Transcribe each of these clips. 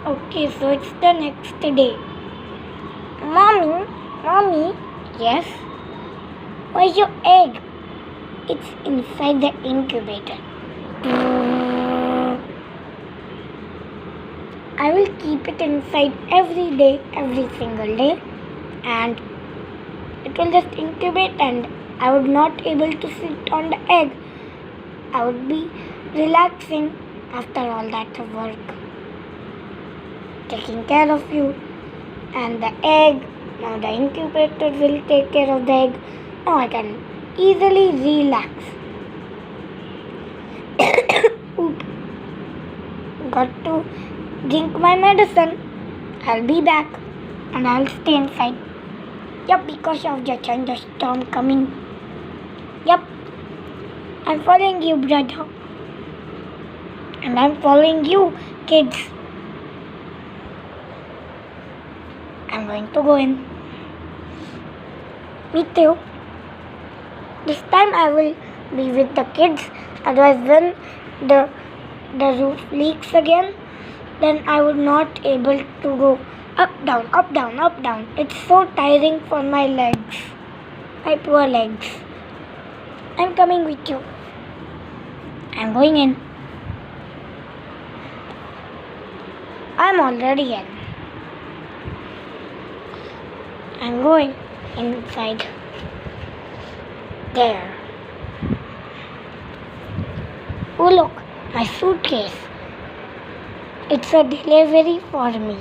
Okay, so it's the next day. Mommy, yes? Where's your egg? It's inside the incubator. I will keep it inside every day, every single day, and it will just incubate, and I would not able to sit on the egg. I would be relaxing after all that work, taking care of you and the egg. Now the incubator will take care of the egg. Now I can easily relax. Oop. Got to drink my medicine. I'll be back and I'll stay inside. Yup, because of the thunderstorm coming. Yup, I'm following you, brother. And I'm following you, kids. I'm going to go in. Me too. This time I will be with the kids. Otherwise, when the roof leaks again, then I would not able to go up, down, up, down, up, down. It's so tiring for my legs. My poor legs. I'm coming with you. I'm going in. I'm already in. I'm going inside. There. Oh look, my suitcase. It's a delivery for me.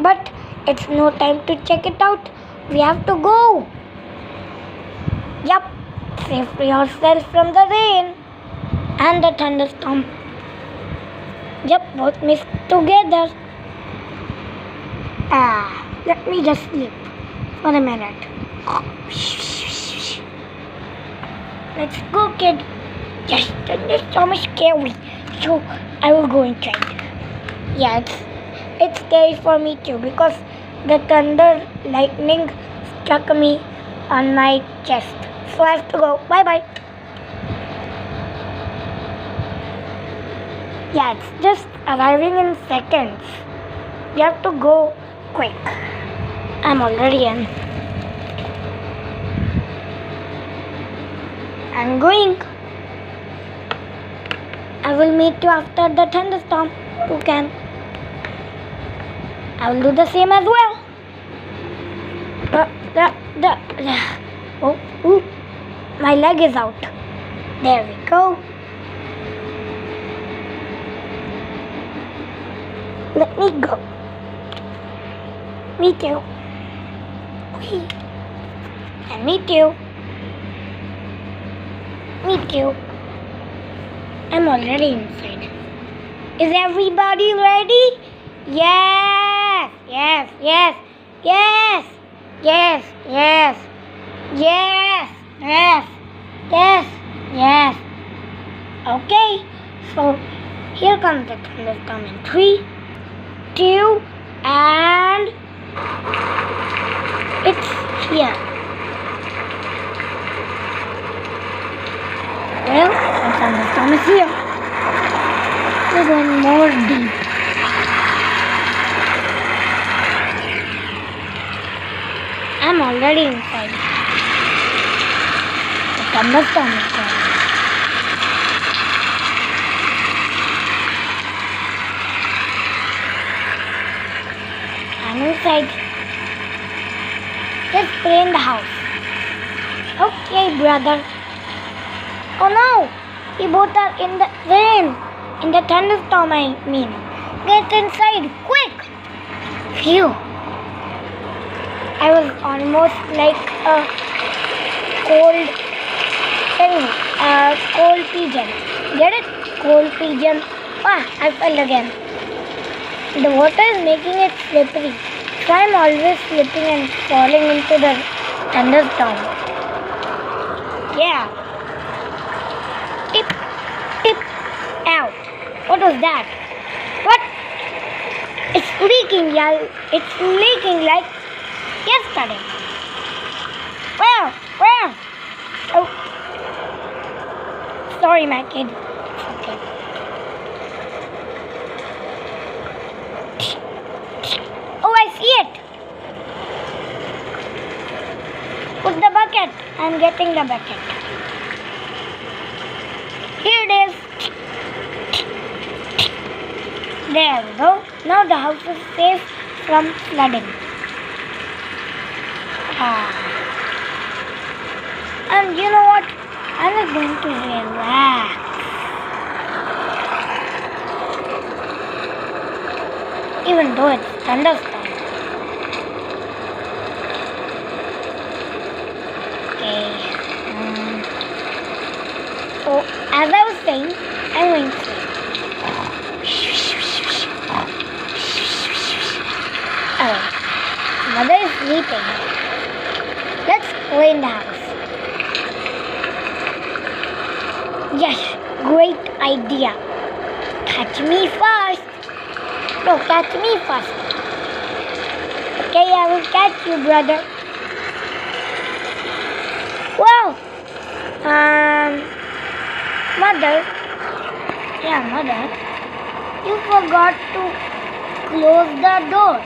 But it's no time to check it out. We have to go. Yup, save yourself from the rain and the thunderstorm. Yup, both mixed together. Let me just sleep for a minute. Let's go, kid. Yes, thunderstorm is scary. So I will go inside. Yeah, it's scary for me too because the thunder lightning struck me on my chest. So I have to go. Bye bye. Yeah, it's just arriving in seconds. You have to go quick. I'm already in. I'm going. I will meet you after the thunderstorm. You can. I will do the same as well. Oh, my leg is out. There we go. Let me go. Me too. And me too. Me too. I'm already inside. Is everybody ready? Yes, yes, yes, yes, yes, yes, yes, yes, yes, yes. Okay, so here comes the thunderstorm in 3, 2, and it's here. Well, the thunderstorm is here. We're going more deep. I'm already inside. The thunderstorm is there. I'm inside. Let's pray in the house. Okay, brother. Oh no! We both are in the rain. In the thunderstorm, I mean. Get inside, quick! Phew! I was almost like a cold thing, a cold pigeon. Get it? Cold pigeon. I fell again. The water is making it slippery. So I'm always slipping and falling into the thunderstorm. Yeah. Tip, tip, ow. What was that? What? It's leaking, y'all. It's leaking like yesterday. Where? Oh. Sorry, my kid. It's okay. bucket. I'm getting the bucket. Here it is. There we go. Now the house is safe from flooding. And you know what? I'm just going to relax. Even though it's thunderstorm. Okay. So as I was saying, I'm going to sleep. Mother is sleeping. Let's play in the house. Yes, great idea. Catch me first. No, catch me first. Okay, I will catch you, brother. Wow. Mother. Yeah, mother. You forgot to close the door.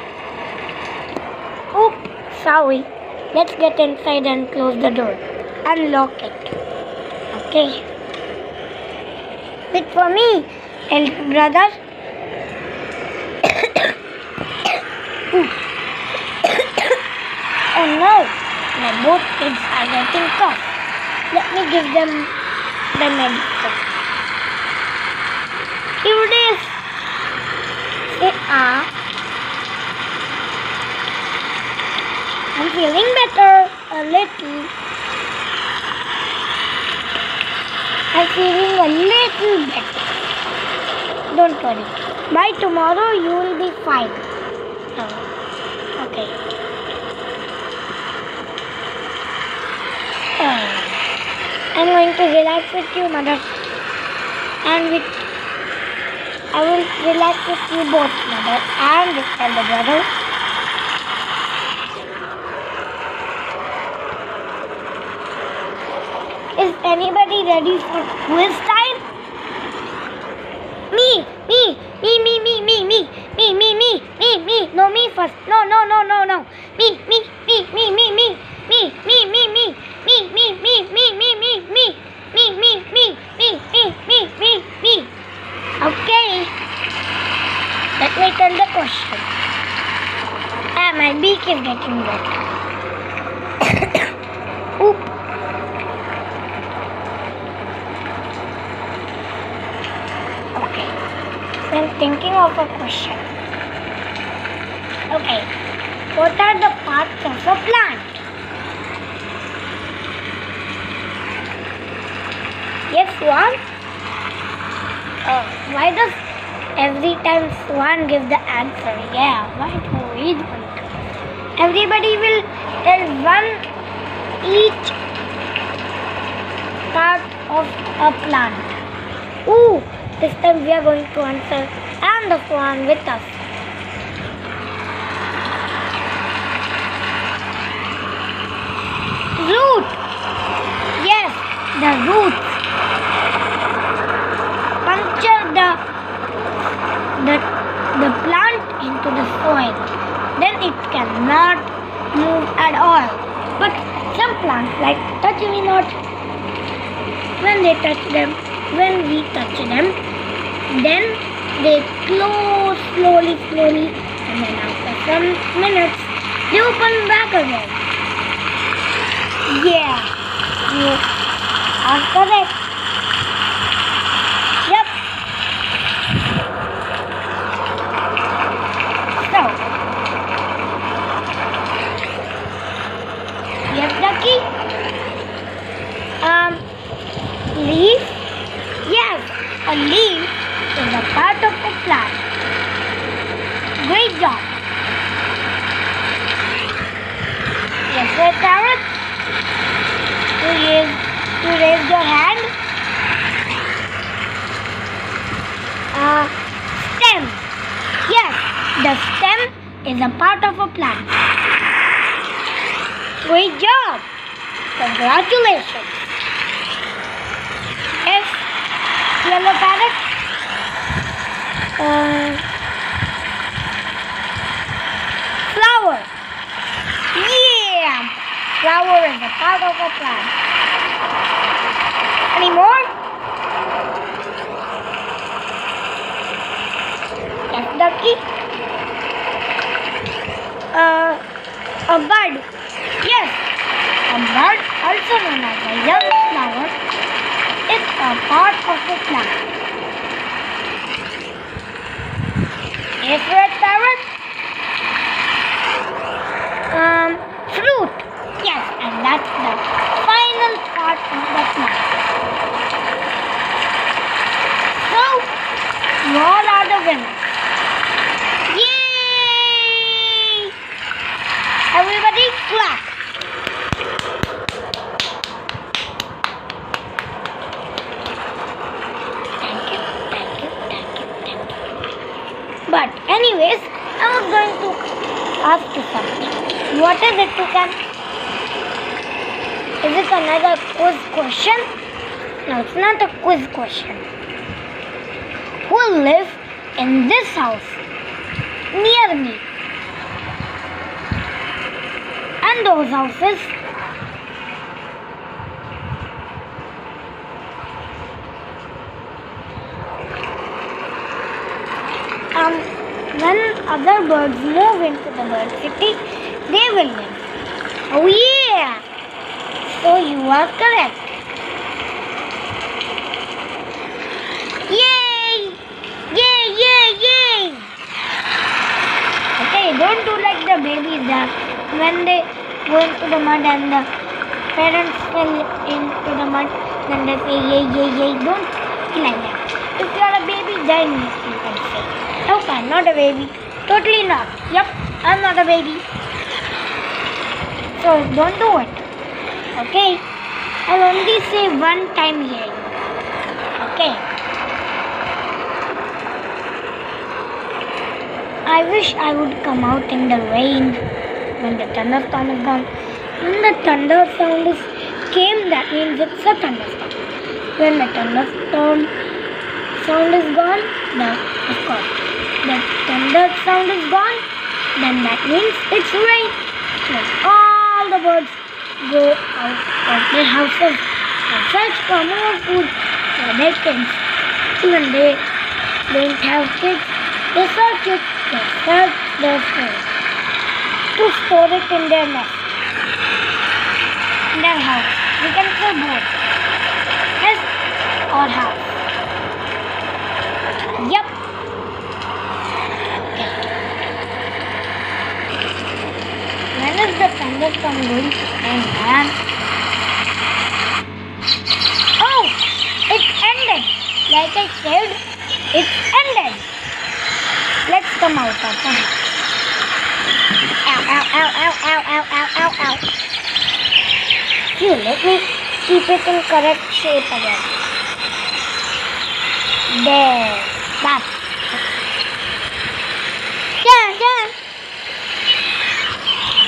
Oops, sorry. Let's get inside and close the door. Unlock it. Okay. Wait for me, elder brother. Oh no, my both kids are getting cough. Let me give them the medicine. Here it is. I'm feeling better a little. I'm feeling a little better. Don't worry. By tomorrow you will be fine. Oh, okay. I'm going to relax with you, mother. And I will relax with you both, mother and with elder brother. Is anybody ready for quiz time? Me. No, me first. No. Me. Okay. Let me tell the question. My beak is getting wet. Oop. Okay. So I'm thinking of a question. Okay. What are the parts of a plant? Yes, Swan? Why does every time Swan gives the answer? Yeah, why do we do it? Everybody will tell one each part of a plant. Ooh, this time we are going to answer and the Swan with us. Root. Yes, the roots. Puncture the plant into the soil. Then it cannot move at all. But some plants like touch-me-not, when we touch them, then they close slowly, and then after some minutes, they open back again. Yeah, you are correct. Yep. So, yes, Ducky. Leaf? Yes, a leaf is a part of a plant. Great job. Yes, sir, parrot. You raise your hand. Stem. Yes, the stem is a part of a plant. Great job. Congratulations. Yes, yellow parrot. Flower. Yeah, flower is a a part of a plan. Any more? Yes, Ducky. A bud. Yes, a bud, also known as a young flower, is a part of the plant. Yes, red parrot. Fruit. Yes, and that's the final part of the plant. So, you all are the winners. Yay! Everybody clap. Thank you, thank you, thank you, thank you. But anyways, I was going to ask you something. What is it, Toucan? Is it another quiz question? No, it's not a quiz question. Who lives in this house near me? And those houses? When other birds move into the bird city, they will live. Oh yeah! So you are correct. Yay! Yay! Yay! Yay! Okay, don't do like the babies that when they go into the mud and the parents fell into the mud, then they say yay, yay, yay. Don't be like that. If you are a baby, then you can say, nope, I'm not a baby. Totally not. Yep, I'm not a baby. So don't do it. Okay? I'll only say one time yay. Okay? I wish I would come out in the rain when the thunderstorm is gone. When the thunder came, that means it's a thunderstorm. When the thunderstorm sound is gone, of course, the thunder sound is gone, then that means it's rain. When all the birds go out of their houses and search for more food for their kids. Even they don't have kids, they search it. They search their food to store it in their nest, in their house. We can say both, nest or house. Yep. Okay. When is the thunderstorm going to end, man? Oh, it's ended. Like I said, it's ended. Let's come out of the house. Ow, ow, ow, ow, ow, ow, ow, ow, ow. Here, let me keep it in correct shape again. There. That's yeah.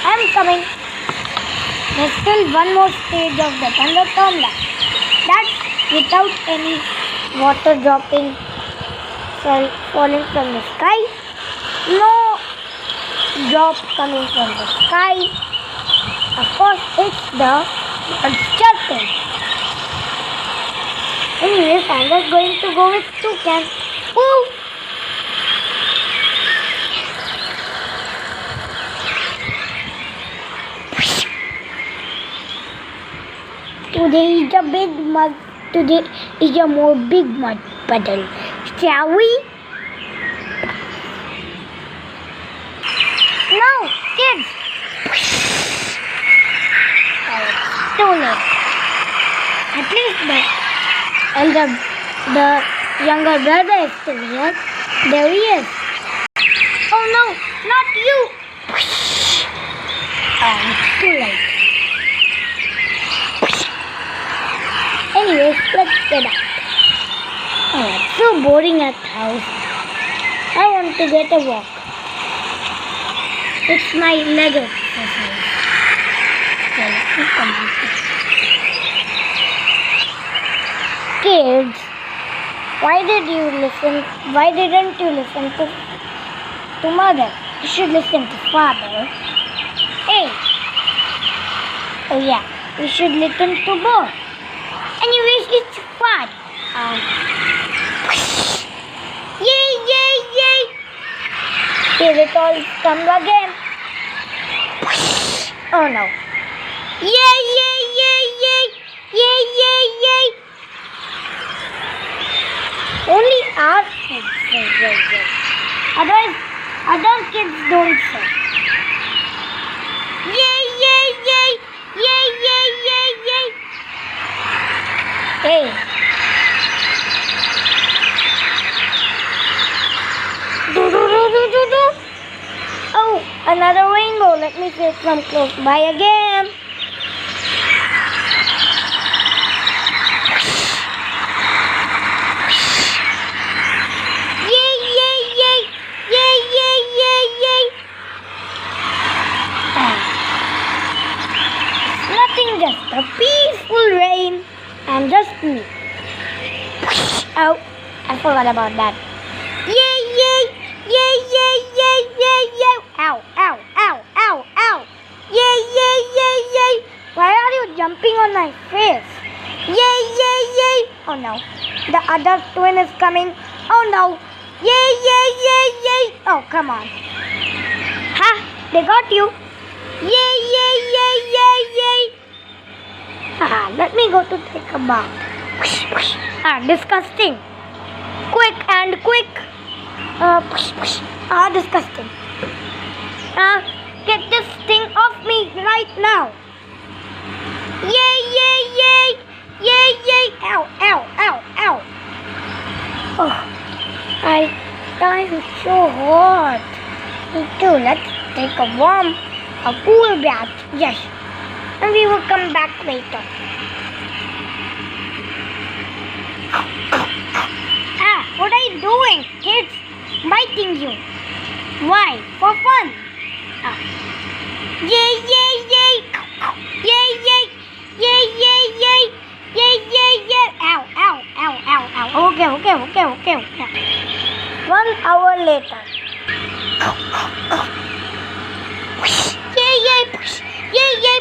I'm coming. There's still one more stage of the thunderstorm left. That's without any water falling from the sky. No drops coming from the sky. Of course, it's the birds chirping. Anyways, I'm just going to go with Toucan. Woo! Today is a big mud. Today is a more big mud puddle. Shall we? No, kids. Oh, it's too late. At least the younger brother is still here. There he is. Oh no, not you. Oh, it's too late. Anyways, let's get out. Oh, it's so boring at the house. I want to get a walk. It's my leg exercise. So let me come out. Kids, why didn't you listen to mother? You should listen to father. Hey. Oh yeah. We should listen to both. Anyways, it's fun. Yay, yay, yay. Here it all comes again. Oh no. Yay, yay, yay, yay. Yay, yay, yay. Only our kids say yay, yay. Otherwise, other kids don't say. Yay, yay, yay. Yay, yay, yay, yay. Hey. Do, do, do, do, do, do. Oh, another rainbow. Let me see it from close by again. Yay, yay, yay. Yay, yay, yay, yay. Nothing, just a peaceful rain and just me. Oh, I forgot about that. Yay, yay, yay, yay, yay, yay, yay. Ow, ow, ow, ow, ow. Yay, yay, yay, yay. Why are you jumping on my face? Yay, yay, yay. Oh no, the other twin is coming. Oh no. Yay, yay, yay, yay. Oh, come on. Ha, they got you. Yay, yay, yay, yay, yay. Let me go to take a bath. Disgusting. Quick and quick. Disgusting. Get this thing off me right now. Yay, yay, yay. Yay, yay. Ow, ow, ow, ow. Oh, I'm so hot. Me too. Let's take a cool bath. Yes. And we will come back later. What are you doing? Kids biting you. Why? For fun. Yay, yay, yay. Yay, yay. Yay, yay, yay. Yay, yay, yay. Ow, ow, ow, ow, ow. Okay. 1 hour later. Yay, yay, yay, yay.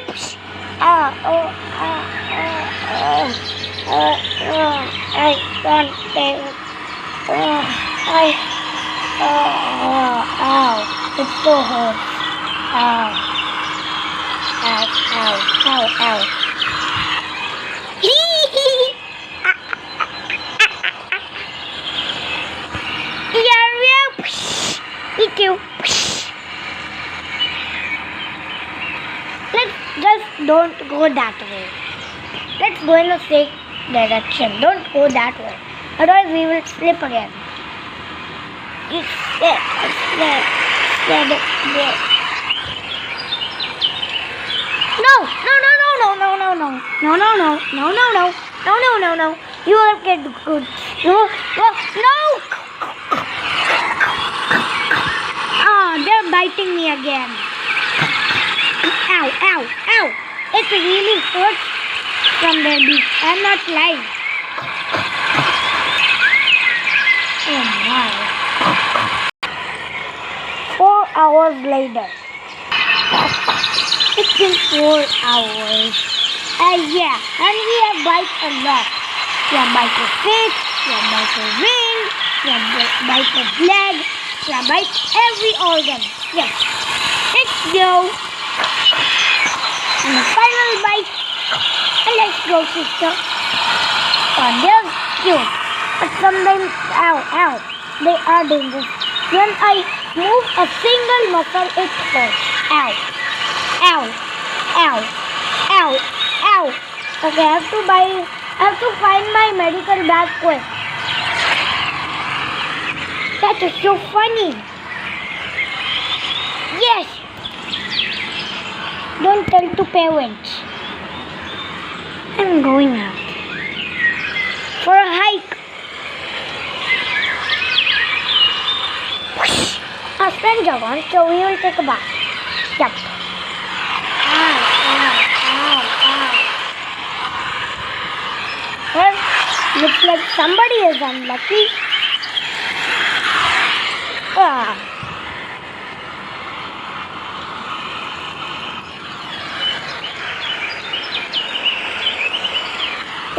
I can't take it. Ow. It's so hot. Ow. Me too. Let's just don't go that way. Let's go in the same direction. Don't go that way. Otherwise we will slip again. You slip. No. You will get good. No. They're biting me again. Ow. It really hurts from their beak. I'm not lying. Oh my. 4 hours later. It's been 4 hours. Yeah, and we have bite a lot. We have bite a face, we have bite a wing, we have bite a leg, we have bite every organ. Yes. Let's go. And the final bite. And let's go, sister. Oh, they're cute. But sometimes, ow, they are dangerous. When I move a single muscle, it hurts. Ow. Okay, I have to find my medical bag quick. That is so funny. Yes. Don't tell to parents. I'm going out for a hike. Our friends are gone, so we will take a bath. Yep. Ow. Well, looks like somebody is unlucky.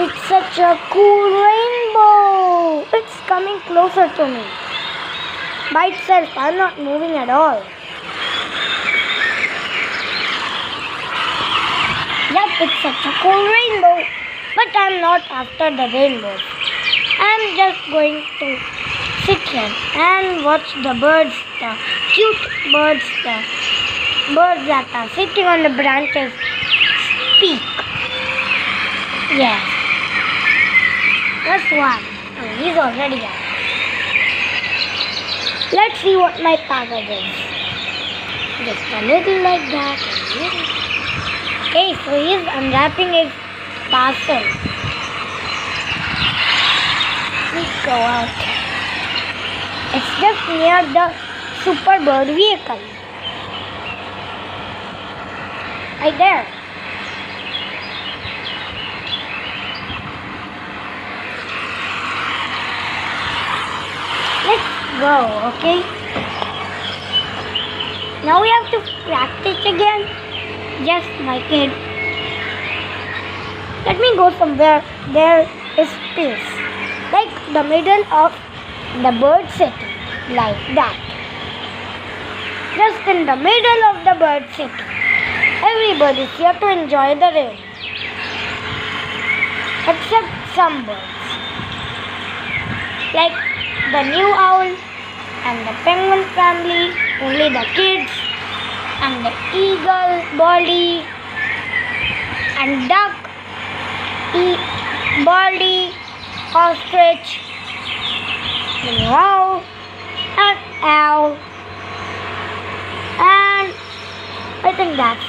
It's such a cool rainbow. It's coming closer to me. By itself, I'm not moving at all. Yep, it's such a cool rainbow. But I'm not after the rainbow. I'm just going to sit here and watch the birds, the cute birds, the birds that are sitting on the branches speak. Yes. That's one. Oh, he's already out. Let's see what my parrot is. Just a little like that. Okay, so he's unwrapping his parcel. Let's go out. It's just near the super bird vehicle. Right there. Let's go, okay? Now we have to practice again. Yes, my kid. Let me go somewhere there is space. Like the middle of the bird city. Like that. Just in the middle of the bird city. Everybody is here to enjoy the rain. Except some birds. Like the new owl and the penguin family, only the kids, and the eagle, baldy, and duck, baldy, ostrich, the new owl, and owl, and I think that's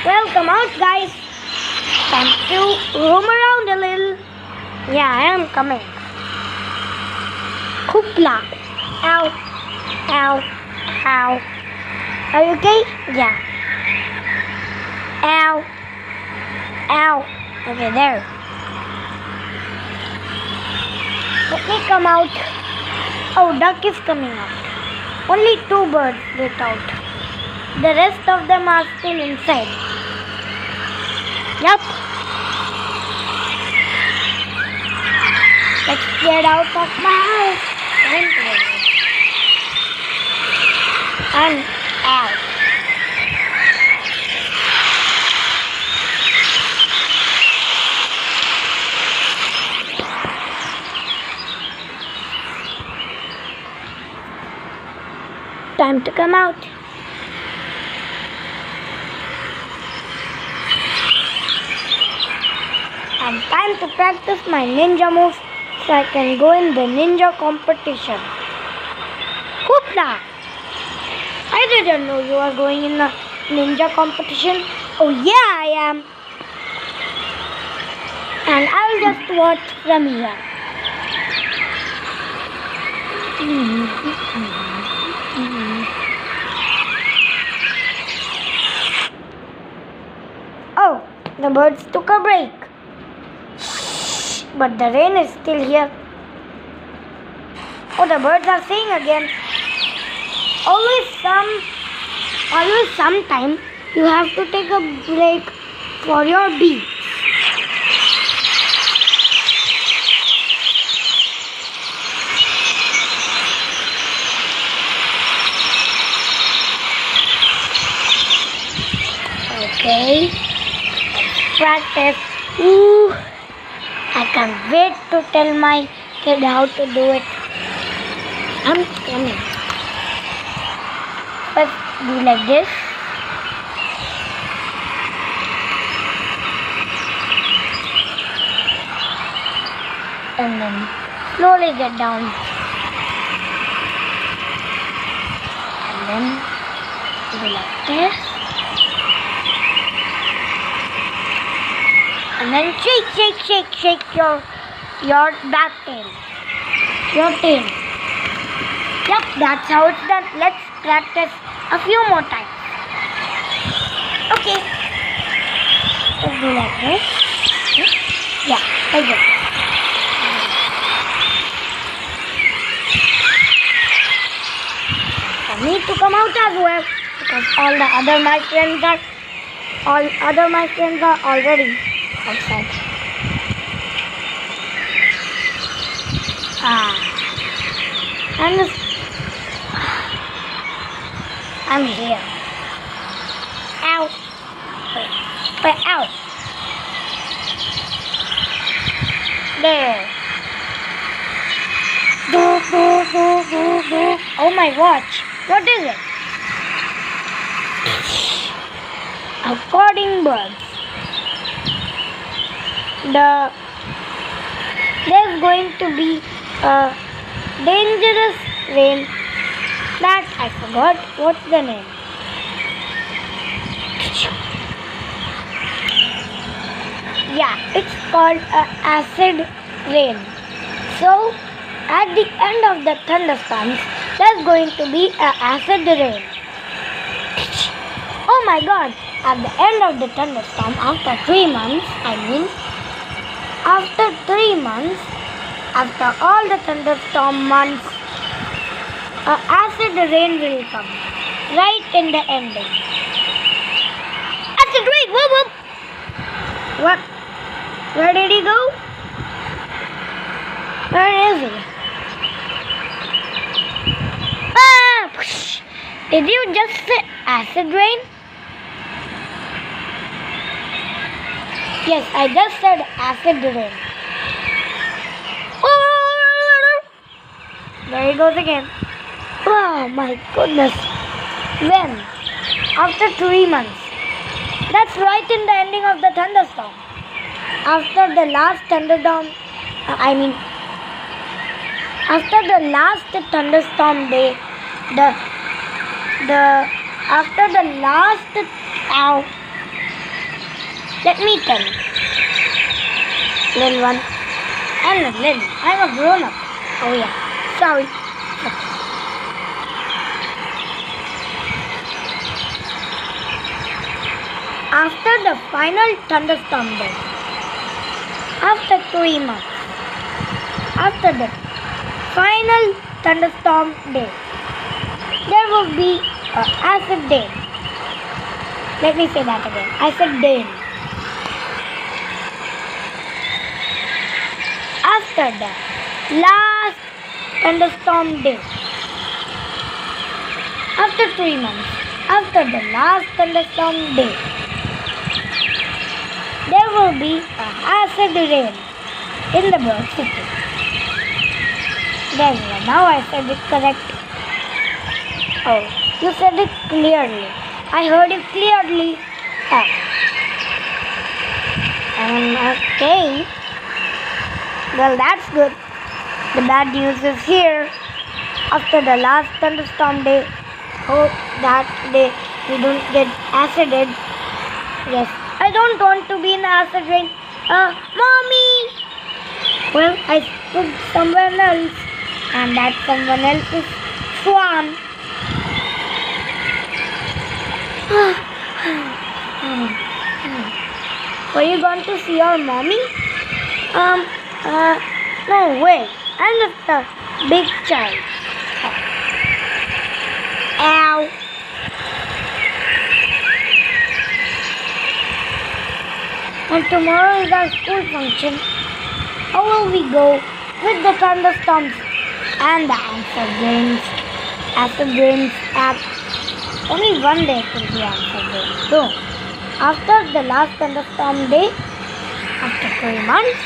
Welcome out, guys. Time to roam around a little. Yeah, I am coming. Hoopla. Ow. Ow. Ow. Are you okay? Yeah. Ow. Ow. Okay, there. Let me come out. Oh, duck is coming out. Only 2 birds get out. The rest of them are still inside. Yup. Let's get out of my house. And out. Time to come out. And time to practice my ninja moves so I can go in the ninja competition. Hoopla! I didn't know you were going in a ninja competition. Oh yeah, I am. And I'll just watch from here. Oh, the birds took a break. But the rain is still here. Oh, the birds are saying again. Always sometime you have to take a break for your beats. Okay, let's practice. Ooh, I can't wait to tell my kid how to do it. I'm coming. First, do like this. And then slowly get down. And then do like this. And then shake your back tail. Your tail. Yep, that's how it's done. Let's practice a few more times. Okay. Let's do like this. Yeah, like this. I need to come out as well. because all other my friends are already outside. And I'm here. Ow! Wait, ow! There. Oh my watch! What is it? According birds. There's going to be a dangerous rain that I forgot what's the name. Yeah, it's called acid rain. So at the end of the thunderstorms, there's going to be acid rain. Oh my God! At the end of the thunderstorm, after 3 months, after 3 months, after all the thunderstorm months, acid rain will come. Right in the ending. Acid rain! Whoop whoop! What? Where did he go? Where is he? Did you just say acid rain? Yes, I just said acid rain. There he goes again. Oh my goodness. When? After 3 months. That's right in the ending of the thunderstorm. After the last thunderstorm, after the last thunderstorm day, after the last, let me tell you, little one, I'm not little, I'm a grown up. Oh yeah, sorry. After the final thunderstorm day, after 3 months, after the final thunderstorm day, there will be an acid rain. Let me say that again. Acid rain. After the last thunderstorm day, after 3 months, after the last thunderstorm day, there will be an acid rain in the bird city. There you are. Now I said it correct. Oh, you said it clearly. I heard it clearly. Okay. Well, that's good. The bad news is here. After the last thunderstorm day, hope that day we don't get acided. Yes, I don't want to be in acid rain. Mommy! Well, I put someone else, and that someone else is Swan. Were you going to see your mommy? No way. I'm just a big child. Ow. And tomorrow is our school function. How will we go with the thunderstorms and the acid rains? Acid rains at only one day it will be acid rain. So, after the last thunderstorm day, after 3 months,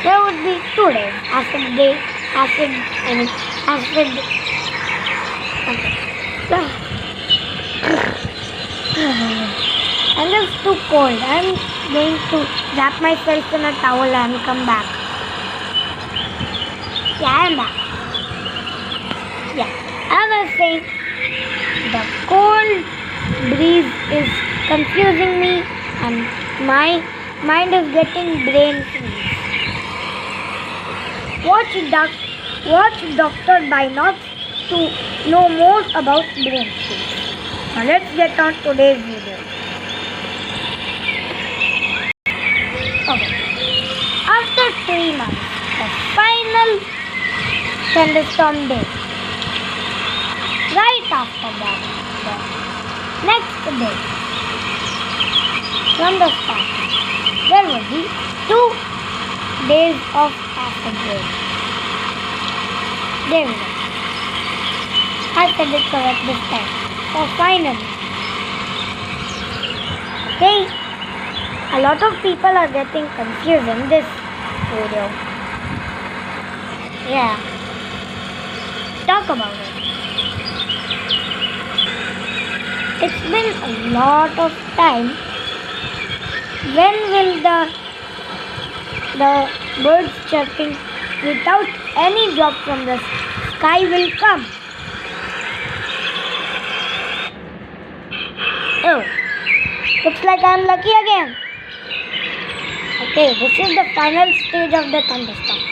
there would be 2 days. Acid day, acid. Okay. I'm just too cold. I'm going to wrap myself in a towel and come back. Yeah, I'm back. Yeah, as I was saying, the cold breeze is confusing me and my mind is getting brain freeze. Watch Dr. Dinox to know more about brain freeze. Now let's get on today's video. Okay. After 3 months, the final thunderstorm day. Right after that, Next day, from the start, there will be 2 days of acid rain. There we go. I said it correct this time. So finally. Okay. A lot of people are getting confused in this video. Yeah. Talk about it. It's been a lot of time. When will the birds chirping without any drop from the sky will come? Oh, looks like I'm lucky again. Okay, this is the final stage of the thunderstorm.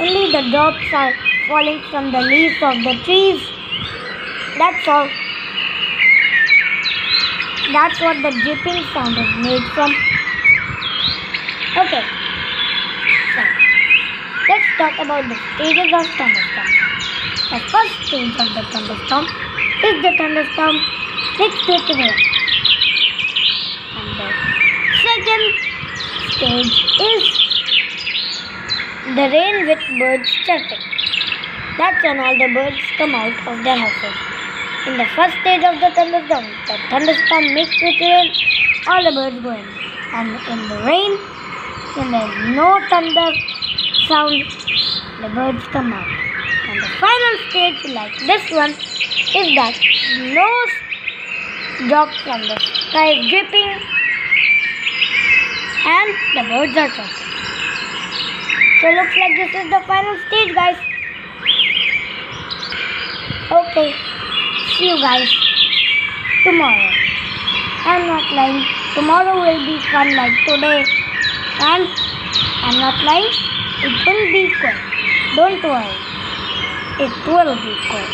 Only the drops are falling from the leaves of the trees. That's all. That's what the dripping sound is made from. Okay, so let's talk about the stages of thunderstorm. The first stage of the thunderstorm is the thunderstorm mixed with rain. And the second stage is the rain with birds chirping. That's when all the birds come out of their houses. In the first stage of the thunderstorm mixed with rain, all the birds go in. And in the rain, when there is no thunder sound, the birds come out. And the final stage, like this one, is that no drops from the sky is dripping and the birds are chirping. So looks like this is the final stage, guys. Okay, see you guys tomorrow. I'm not lying. Tomorrow will be fun like today. And I'm not lying. It will be quick. Don't worry. It will be quick.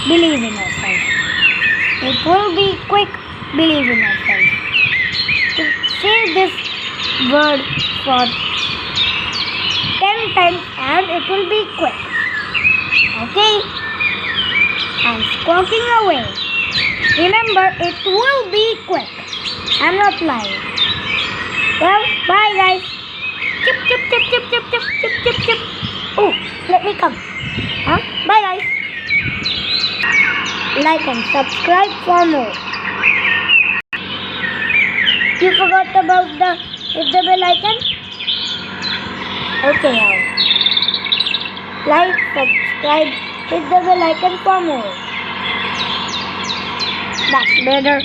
Believe in yourself. It will be quick. Believe in yourself. To say this word for 10 times and it will be quick. Okay? I'm squawking away. Remember, it will be quick. I'm not lying. Well, bye guys. Chip, chip, chip, chip, chip, chip, chip, chip, chip. Oh, let me come. Huh? Bye guys. Like and subscribe for more. You forgot about hit the bell icon? Okay, now. Like, subscribe, hit the bell icon for more. That's better.